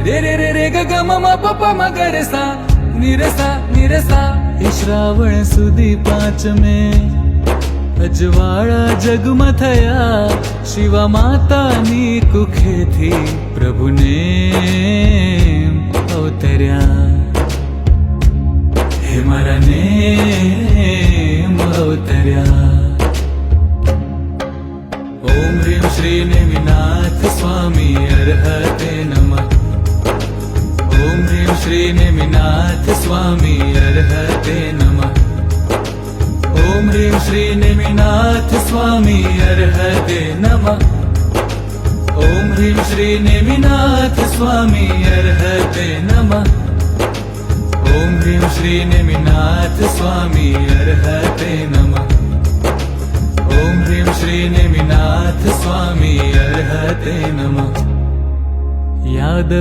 रे रे रे रे ग ग म म प प म ग रे सा नि रे सा नि रे सा। એ શ્રાવણ સુધી પાંચમે અજવાળા જગમાં થયા, શિવા માતાની કુખેથી પ્રભુને અવતર્યા। હે મારા નેમ અવતર્યા। ઓમ હ્રીમ શ્રી નેમિનાથ સ્વામી અર્હતે નમઃ। ओम ह्रीं श्री नेमिनाथ स्वामी अर्हते नमः। ओम ह्रीं श्री नेमिनाथ स्वामी अर्हते नमः। ओम ह्रीं श्री नेमिनाथ स्वामी अर्हते नमः। ओम ह्रीं श्री नेमिनाथ स्वामी अर्हते नमः। ओम ह्रीं श्री नेमिनाथ स्वामी अर्हते नमः। यादव